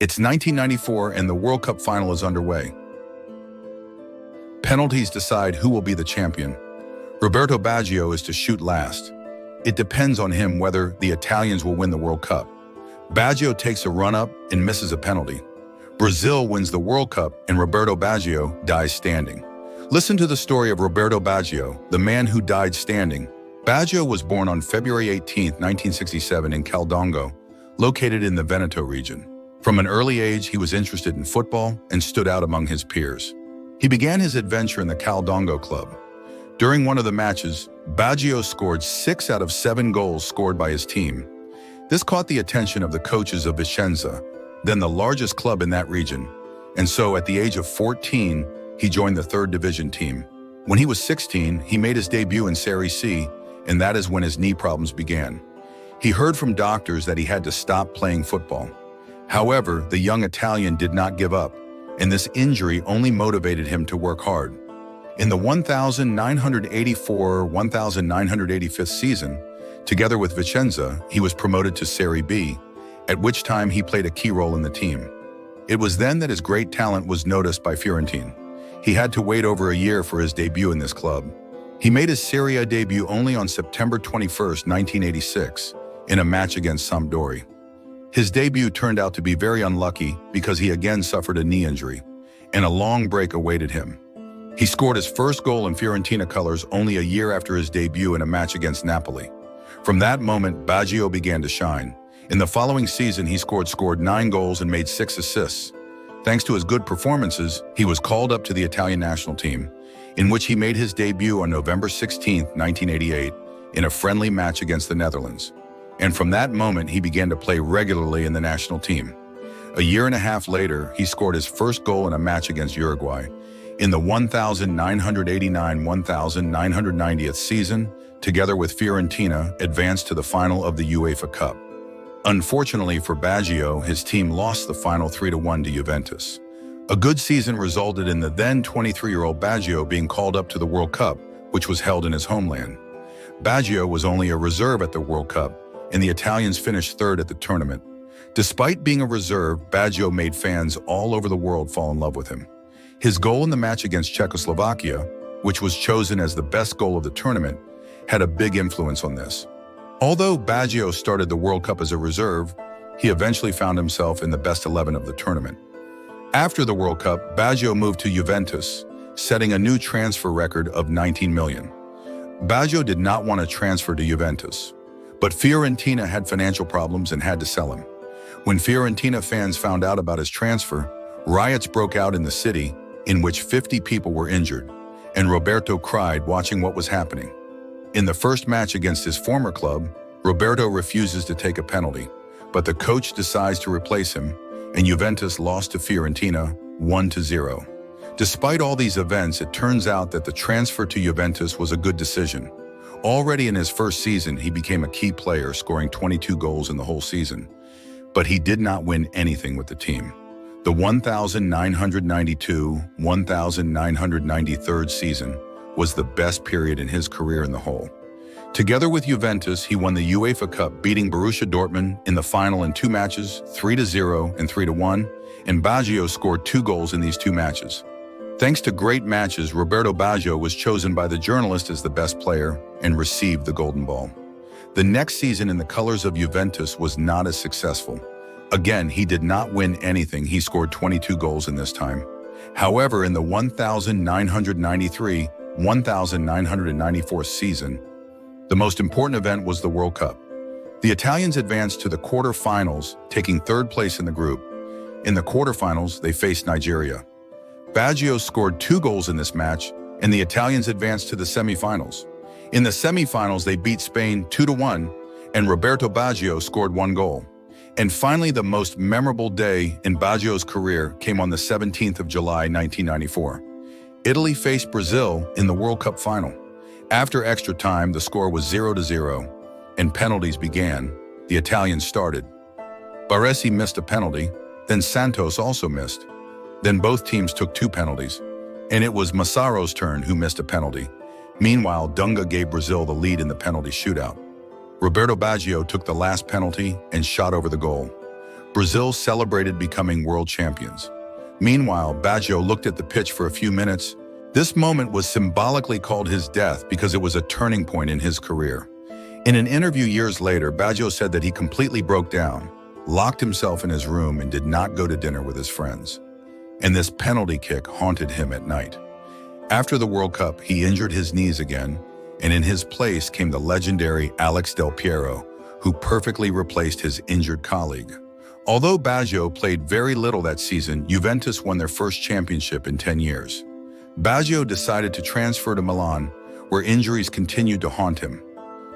It's 1994 and the World Cup final is underway. Penalties decide who will be the champion. Roberto Baggio is to shoot last. It depends on him whether the Italians will win the World Cup. Baggio takes a run-up and misses a penalty. Brazil wins the World Cup and Roberto Baggio dies standing. Listen to the story of Roberto Baggio, the man who died standing. Baggio was born on February 18, 1967 in Caldongo, located in the Veneto region. From an early age, he was interested in football and stood out among his peers. He began his adventure in the Caldongo club. During one of the matches, Baggio scored 6 out of 7 goals scored by his team. This caught the attention of the coaches of Vicenza, then the largest club in that region. And so at the age of 14, he joined the 3rd division team. When he was 16, he made his debut in Serie C, and that is when his knee problems began. He heard from doctors that he had to stop playing football. However, the young Italian did not give up, and this injury only motivated him to work hard. In the 1984-1985 season, together with Vicenza, he was promoted to Serie B, at which time he played a key role in the team. It was then that his great talent was noticed by Fiorentina. He had to wait over a year for his debut in this club. He made his Serie A debut only on September 21, 1986, in a match against Sampdoria. His debut turned out to be very unlucky because he again suffered a knee injury, and a long break awaited him. He scored his first goal in Fiorentina colors only a year after his debut in a match against Napoli. From that moment, Baggio began to shine. In the following season, he scored 9 goals and made 6 assists. Thanks to his good performances, he was called up to the Italian national team, in which he made his debut on November 16, 1988, in a friendly match against the Netherlands. And from that moment, he began to play regularly in the national team. A year and a half later, he scored his first goal in a match against Uruguay. In the 1989-1990th season, together with Fiorentina, advanced to the final of the UEFA Cup. Unfortunately for Baggio, his team lost the final 3-1 to Juventus. A good season resulted in the then 23-year-old Baggio being called up to the World Cup, which was held in his homeland. Baggio was only a reserve at the World Cup, and the Italians finished 3rd at the tournament. Despite being a reserve, Baggio made fans all over the world fall in love with him. His goal in the match against Czechoslovakia, which was chosen as the best goal of the tournament, had a big influence on this. Although Baggio started the World Cup as a reserve, he eventually found himself in the best 11 of the tournament. After the World Cup, Baggio moved to Juventus, setting a new transfer record of 19 million. Baggio did not want to transfer to Juventus, but Fiorentina had financial problems and had to sell him. When Fiorentina fans found out about his transfer, riots broke out in the city, in which 50 people were injured, and Roberto cried watching what was happening. In the first match against his former club, Roberto refuses to take a penalty, but the coach decides to replace him, and Juventus lost to Fiorentina 1-0. Despite all these events, it turns out that the transfer to Juventus was a good decision. Already in his first season, he became a key player, scoring 22 goals in the whole season. But he did not win anything with the team. The 1992-1993 season was the best period in his career in the whole. Together with Juventus, he won the UEFA Cup, beating Borussia Dortmund in the final in 2 matches, 3-0 and 3-1, and Baggio scored 2 goals in these 2 matches. Thanks to great matches, Roberto Baggio was chosen by the journalist as the best player and received the Golden Ball. The next season in the colors of Juventus was not as successful. Again, he did not win anything. He scored 22 goals in this time. However, in the 1993-1994 season, the most important event was the World Cup. The Italians advanced to the quarterfinals, taking 3rd place in the group. In the quarterfinals, they faced Nigeria. Baggio scored 2 goals in this match, and the Italians advanced to the semifinals. In the semifinals, they beat Spain 2-1, and Roberto Baggio scored 1 goal. And finally, the most memorable day in Baggio's career came on the 17th of July, 1994. Italy faced Brazil in the World Cup final. After extra time, the score was 0-0, and penalties began. The Italians started. Baresi missed a penalty, then Santos also missed. Then both teams took 2 penalties, and it was Massaro's turn who missed a penalty. Meanwhile, Dunga gave Brazil the lead in the penalty shootout. Roberto Baggio took the last penalty and shot over the goal. Brazil celebrated becoming world champions. Meanwhile, Baggio looked at the pitch for a few minutes. This moment was symbolically called his death because it was a turning point in his career. In an interview years later, Baggio said that he completely broke down, locked himself in his room, and did not go to dinner with his friends. And this penalty kick haunted him at night. After the World Cup, he injured his knees again, and in his place came the legendary Alex Del Piero, who perfectly replaced his injured colleague. Although Baggio played very little that season, Juventus won their first championship in 10 years. Baggio decided to transfer to Milan, where injuries continued to haunt him.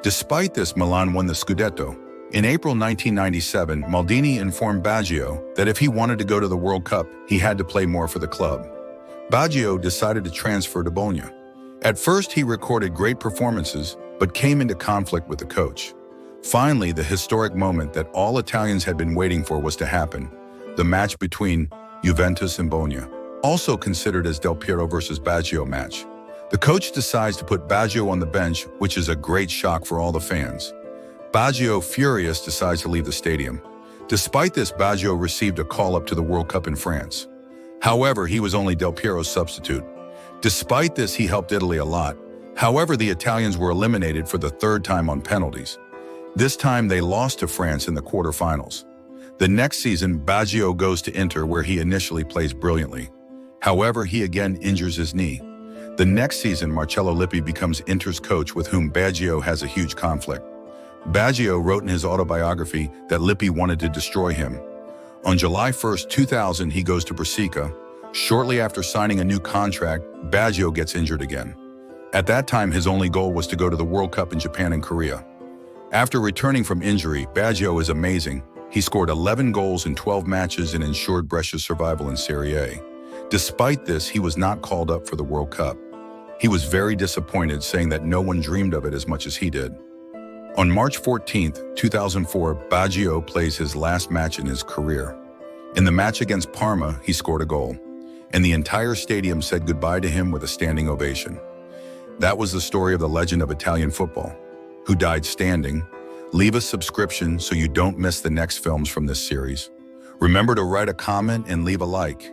Despite this, Milan won the Scudetto. In April 1997, Maldini informed Baggio that if he wanted to go to the World Cup, he had to play more for the club. Baggio decided to transfer to Bologna. At first, he recorded great performances, but came into conflict with the coach. Finally, the historic moment that all Italians had been waiting for was to happen: the match between Juventus and Bologna, also considered as Del Piero versus Baggio match. The coach decides to put Baggio on the bench, which is a great shock for all the fans. Baggio, furious, decides to leave the stadium. Despite this, Baggio received a call-up to the World Cup in France. However, he was only Del Piero's substitute. Despite this, he helped Italy a lot. However, the Italians were eliminated for the third time on penalties. This time, they lost to France in the quarterfinals. The next season, Baggio goes to Inter, where he initially plays brilliantly. However, he again injures his knee. The next season, Marcello Lippi becomes Inter's coach, with whom Baggio has a huge conflict. Baggio wrote in his autobiography that Lippi wanted to destroy him. On July 1, 2000, he goes to Brescia. Shortly after signing a new contract, Baggio gets injured again. At that time, his only goal was to go to the World Cup in Japan and Korea. After returning from injury, Baggio is amazing. He scored 11 goals in 12 matches and ensured Brescia's survival in Serie A. Despite this, he was not called up for the World Cup. He was very disappointed, saying that no one dreamed of it as much as he did. On March 14, 2004, Baggio plays his last match in his career. In the match against Parma, he scored a goal, and the entire stadium said goodbye to him with a standing ovation. That was the story of the legend of Italian football, who died standing. Leave a subscription so you don't miss the next films from this series. Remember to write a comment and leave a like.